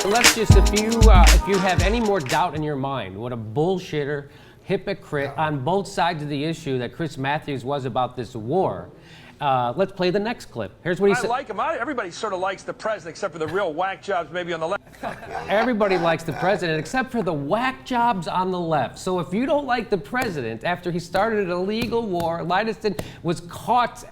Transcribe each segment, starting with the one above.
let's just, if you have any more doubt in your mind, what a bullshitter, hypocrite on both sides of the issue that Chris Mathews was about this war, let's play the next clip. Here's what he said. I like him. Everybody sort of likes the president, except for the real whack jobs maybe on the left. Everybody likes the president, except for the whack jobs on the left. So if you don't like the president, after he started an illegal war, Livingston was caught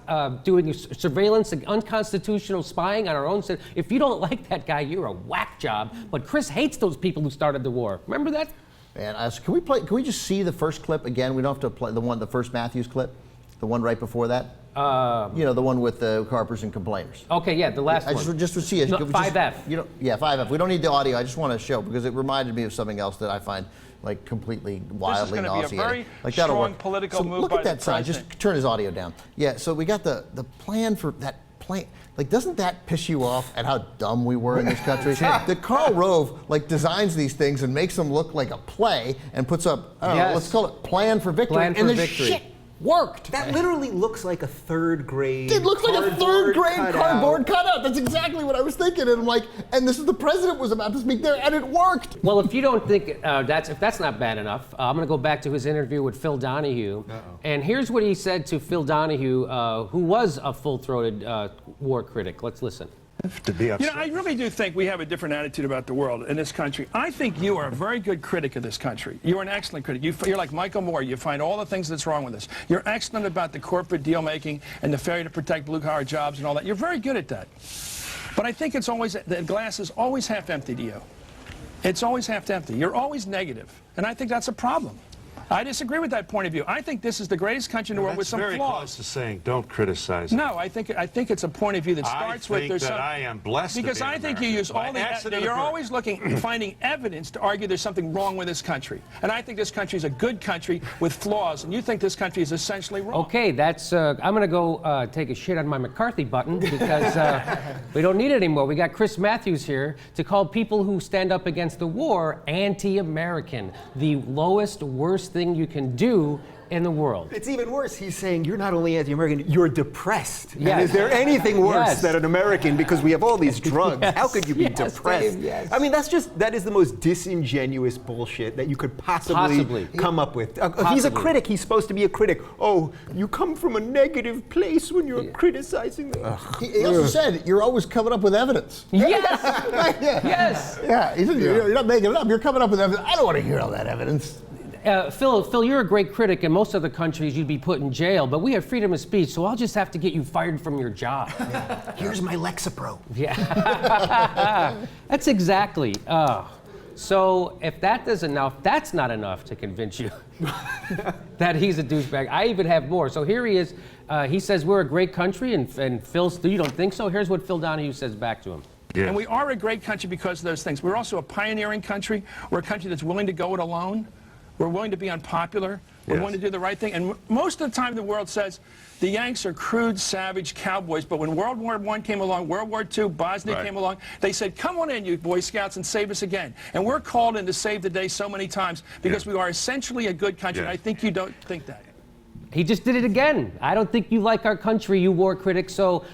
doing surveillance and unconstitutional spying on our own citizens. If you don't like that guy, you're a whack job. But Chris hates those people who started the war. Remember that? Man, can we just see the first clip again? We don't have to play the first Mathews clip, the one right before that. You know, the one with the carpers and complainers. Okay, yeah, the last one. Just to see it. No, 5F. Yeah, 5F. We don't need the audio. I just want to show because it reminded me of something else that I find like completely wildly nauseating. This is going to be a very like, strong political move by the president. Look at that sign. Just turn his audio down. Yeah, so we got the plan for that plan. Like, doesn't that piss you off at how dumb we were in this country? That Karl Rove like designs these things and makes them look like a play and puts up, I don't know, let's call it Plan for Victory. Plan for Victory. Shit worked. That literally looks like a third grade. It looks like a third grade cardboard cutout. That's exactly what I was thinking. And I'm like, and this is the president was about to speak there, and it worked. Well, if you don't think if that's not bad enough, I'm going to go back to his interview with Phil Donahue. And here's what he said to Phil Donahue, who was a full-throated war critic. Let's listen. You know, I really do think we have a different attitude about the world in this country. I think you are a very good critic of this country. You're an excellent critic. You're like Michael Moore. You find all the things that's wrong with us. You're excellent about the corporate deal-making and the failure to protect blue-collar jobs and all that. You're very good at that. But I think it's always, the glass is always half empty to you. It's always half empty. You're always negative. And I think that's a problem. I disagree with that point of view. I think this is the greatest country in the world with some flaws. That's very close to saying don't criticize it. No, I think it's a point of view that starts with there's some. I am blessed because to be I think American. you use all the. You're always looking, finding evidence to argue there's something wrong with this country, and I think this country is a good country with flaws, and you think this country is essentially wrong. Okay, that's. I'm going to go take a shit on my McCarthy button because we don't need it anymore. We got Chris Mathews here to call people who stand up against the war anti-American, the lowest, worst thing you can do in the world. It's even worse. He's saying you're not only anti-American, you're depressed. Yes. And is there anything worse Yes. than an American because we have all these drugs? Yes. How could you be depressed? Dave, yes. I mean, that is the most disingenuous bullshit that you could possibly come up with. He's a critic. He's supposed to be a critic. Oh, you come from a negative place when you're criticizing them. He also said you're always coming up with evidence. Yes. Yes. Yeah, he said, you're not making it up. You're coming up with evidence. I don't want to hear all that evidence. Phil, you're a great critic. In most other countries, you'd be put in jail, but we have freedom of speech, so I'll just have to get you fired from your job. Here's my Lexapro. Yeah. That's exactly. So if that's not enough to convince you that he's a douchebag. I even have more. So here he is. He says we're a great country, and Phil, you don't think so? Here's what Phil Donahue says back to him. Yes. And we are a great country because of those things. We're also a pioneering country. We're a country that's willing to go it alone. We're willing to be unpopular. We're willing to do the right thing. And most of the time the world says the Yanks are crude, savage cowboys. But when World War I came along, World War II, Bosnia came along, they said, come on in, you Boy Scouts, and save us again. And we're called in to save the day so many times because we are essentially a good country. And I think you don't think that. He just did it again. I don't think you like our country, you war critic. So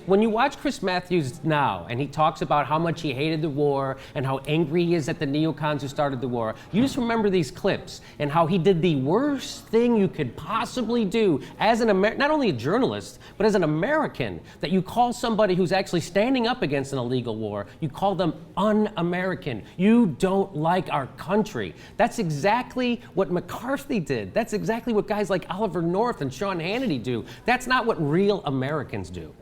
when you watch Chris Mathews now, and he talks about how much he hated the war and how angry he is at the neocons who started the war, you just remember these clips and how he did the worst thing you could possibly do as not only a journalist, but as an American, that you call somebody who's actually standing up against an illegal war, you call them un-American. You don't like our country. That's exactly what McCarthy did. That's exactly what guys like Oliver North and Sean Hannity do. That's not what real Americans do.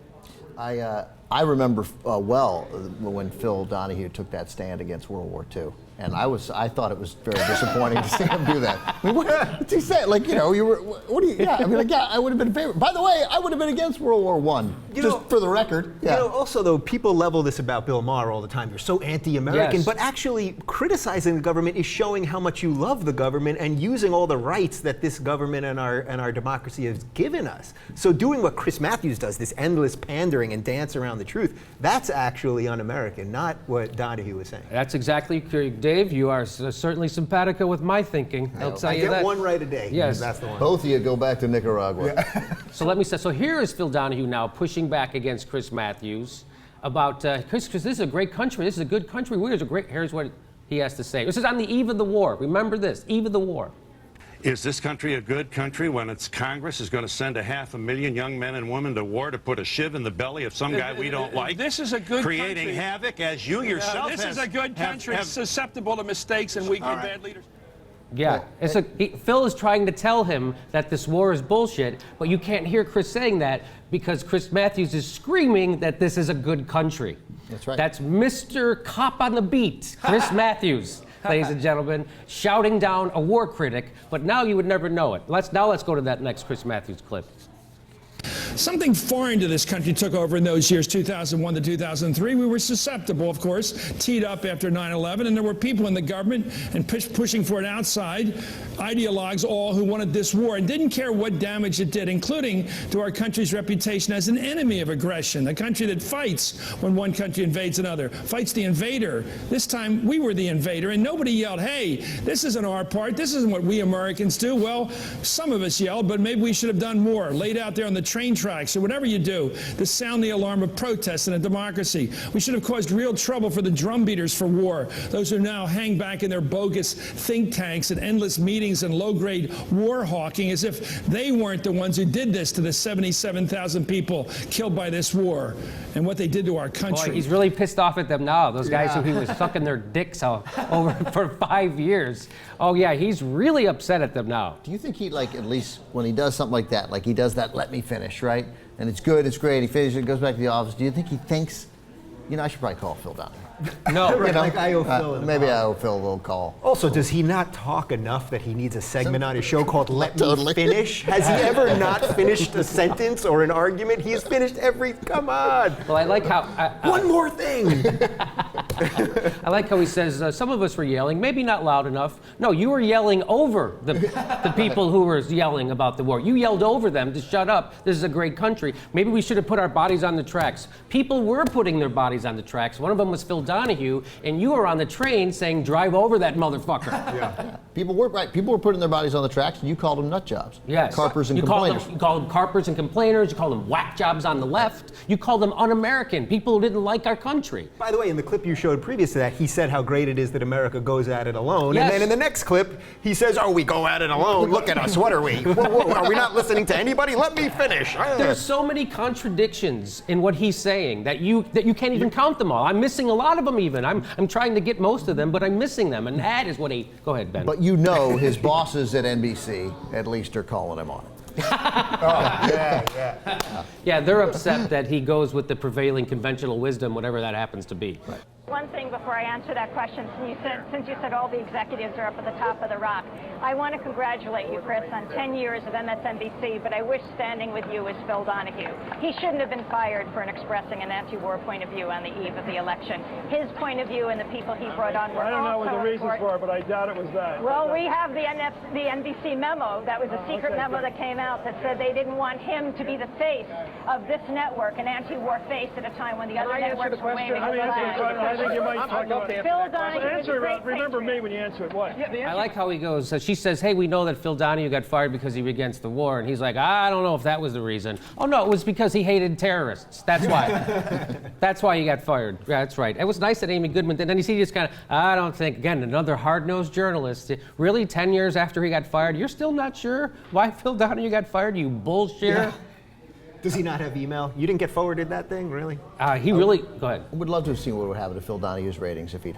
I remember well when Phil Donahue took that stand against World War II, and I thought it was very disappointing to see him do that. I mean, what's he say? Like, I would have been in favor. By the way, I would have been against World War I. Just for the record. Yeah. Also though, people level this about Bill Maher all the time. You're so anti-American, but actually criticizing the government is showing how much you love the government and using all the rights that this government and our democracy has given us. So doing what Chris Mathews does, this endless pandering and dance around the truth, that's actually un-American, not what Donahue was saying. That's exactly correct. Dave, you are certainly simpatico with my thinking. I'll tell you that. I get one right a day. Yes. That's the one. Both of you go back to Nicaragua. So let me say, so here is Phil Donahue now pushing back against Chris Mathews. about Chris, this is a great country. This is a good country. Here's what he has to say. This is on the eve of the war. Remember this, eve of the war. Is this country a good country when its Congress is going to send 500,000 young men and women to war to put a shiv in the belly of some guy we don't like? This is a good creating country. havoc as you yourself This is a good country, susceptible to mistakes and weak and bad leaders. Yeah, Phil is trying to tell him that this war is bullshit, but you can't hear Chris saying that because Chris Mathews is screaming that this is a good country. That's right. That's Mr. Cop on the Beat, Chris Mathews, ladies and gentlemen, shouting down a war critic, but now you would never know it. Let's go to that next Chris Mathews clip. Something foreign to this country took over in those years, 2001 to 2003. We were susceptible, of course, teed up after 9/11, and there were people in the government and pushing for it outside, ideologues all who wanted this war and didn't care what damage it did, including to our country's reputation as an enemy of aggression, a country that fights when one country invades another, fights the invader. This time, we were the invader, and nobody yelled, hey, this isn't our part, this isn't what we Americans do. Well, some of us yelled, but maybe we should have done more, laid out there on the train tracks or whatever you do to sound the alarm of protest in a democracy. We should have caused real trouble for the drumbeaters for war, those who now hang back in their bogus think tanks and endless meetings and low-grade war hawking as if they weren't the ones who did this to the 77,000 people killed by this war and what they did to our country. Boy, he's really pissed off at them now, those guys who he was sucking their dicks out over for 5 years. Oh yeah, he's really upset at them now. Do you think he, like, at least when he does something like that, like he does that let me finish, right? And it's good, it's great, he finishes, goes back to the office. Do you think he thinks, I should probably call Phil Donahue? No. Right, like I owe Phil maybe I owe Phil a little call. Also, does he not talk enough that he needs a segment on his show called Let Me Finish? Has he ever not finished a sentence or an argument? He's finished come on. Well, I like how... One more thing. I like how he says, some of us were yelling, maybe not loud enough. No, you were yelling over the people who were yelling about the war. You yelled over them to shut up. This is a great country. Maybe we should have put our bodies on the tracks. People were putting their bodies on the tracks. One of them was Phil Donahue, and you were on the train saying, drive over that motherfucker. Yeah. People were putting their bodies on the tracks, and you called them nut jobs. Yes. Carpers and complainers. You called them carpers and complainers. You called them whack jobs on the left. You called them un-American, people who didn't like our country. By the way, in the clip you showed previous to that, he said how great it is that America goes at it alone. Yes. And then in the next clip, he says, we go at it alone. Look at us. What are we? Whoa, are we not listening to anybody? Let me finish. There's so many contradictions in what he's saying that you can't even count them all. I'm missing a lot of them even. I'm trying to get most of them, but I'm missing them. And that is what go ahead, Ben. But his bosses at NBC at least are calling him on it. Yeah, they're upset that he goes with the prevailing conventional wisdom, whatever that happens to be. Right. One thing before I answer that question, since you said all the executives are up at the top of the rock, I want to congratulate you, Chris, on 10 years of MSNBC, but I wish standing with you is Phil Donahue. He shouldn't have been fired for expressing an anti-war point of view on the eve of the election. His point of view and the people he brought on were I don't know what the reasons important. for it, but I doubt it was that. Well, we have the NBC memo. That was a secret memo that came out that said they didn't want him to be the face of this network, an anti-war face at a time when the other networks were waving the flag. I think you might talk about it. Phil Donahue is a great Remember patriot. me when you answer it. What? I like how he goes, she says, hey, we know that Phil Donahue got fired because he was against the war. And he's like, I don't know if that was the reason. Oh, no, it was because he hated terrorists. That's why. That's why he got fired. Yeah, that's right. It was nice that Amy Goodman did. And then you see just kind of, I don't think, again, another hard-nosed journalist. Really, 10 years after he got fired, you're still not sure why Phil Donahue got fired, you bullshitter? Yeah. Does he not have email? You didn't get forwarded that thing, really? He really, go ahead. I would love to have seen what would happen to Phil Donahue's ratings if he'd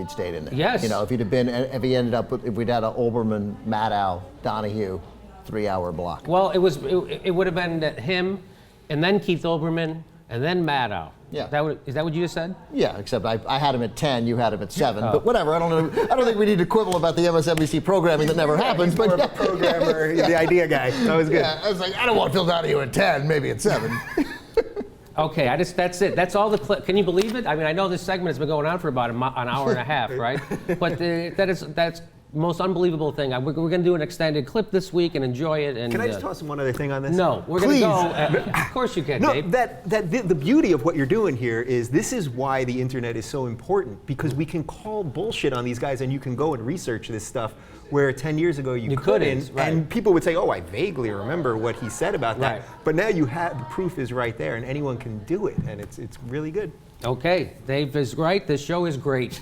stayed in there. Yes. If he ended up with, if we'd had an Olbermann, Maddow, Donahue 3-hour block. Well, it would have been him, and then Keith Olbermann, and then Maddow. Yeah. Is that what you just said? Yeah, except I had him at 10, you had him at 7. But whatever, I don't think we need to quibble about the MSNBC programming that never happens. But a programmer, the idea guy. That was good. Yeah, I was like, I don't want Phil Donahue at 10, maybe at 7. Okay, that's it. That's all the clip. Can you believe it? I mean, I know this segment has been going on for about an hour and a half, right? But most unbelievable thing. We're going to do an extended clip this week and enjoy it. And Can I just toss one other thing on this? No, we're going to go. Of course you can, No, Dave. the beauty of what you're doing here is this is why the internet is so important, because we can call bullshit on these guys and you can go and research this stuff where 10 years ago you couldn't. Right. And people would say, oh, I vaguely remember what he said about that. Right. But now you have, the proof is right there and anyone can do it, and it's really good. Okay, Dave is right. This show is great.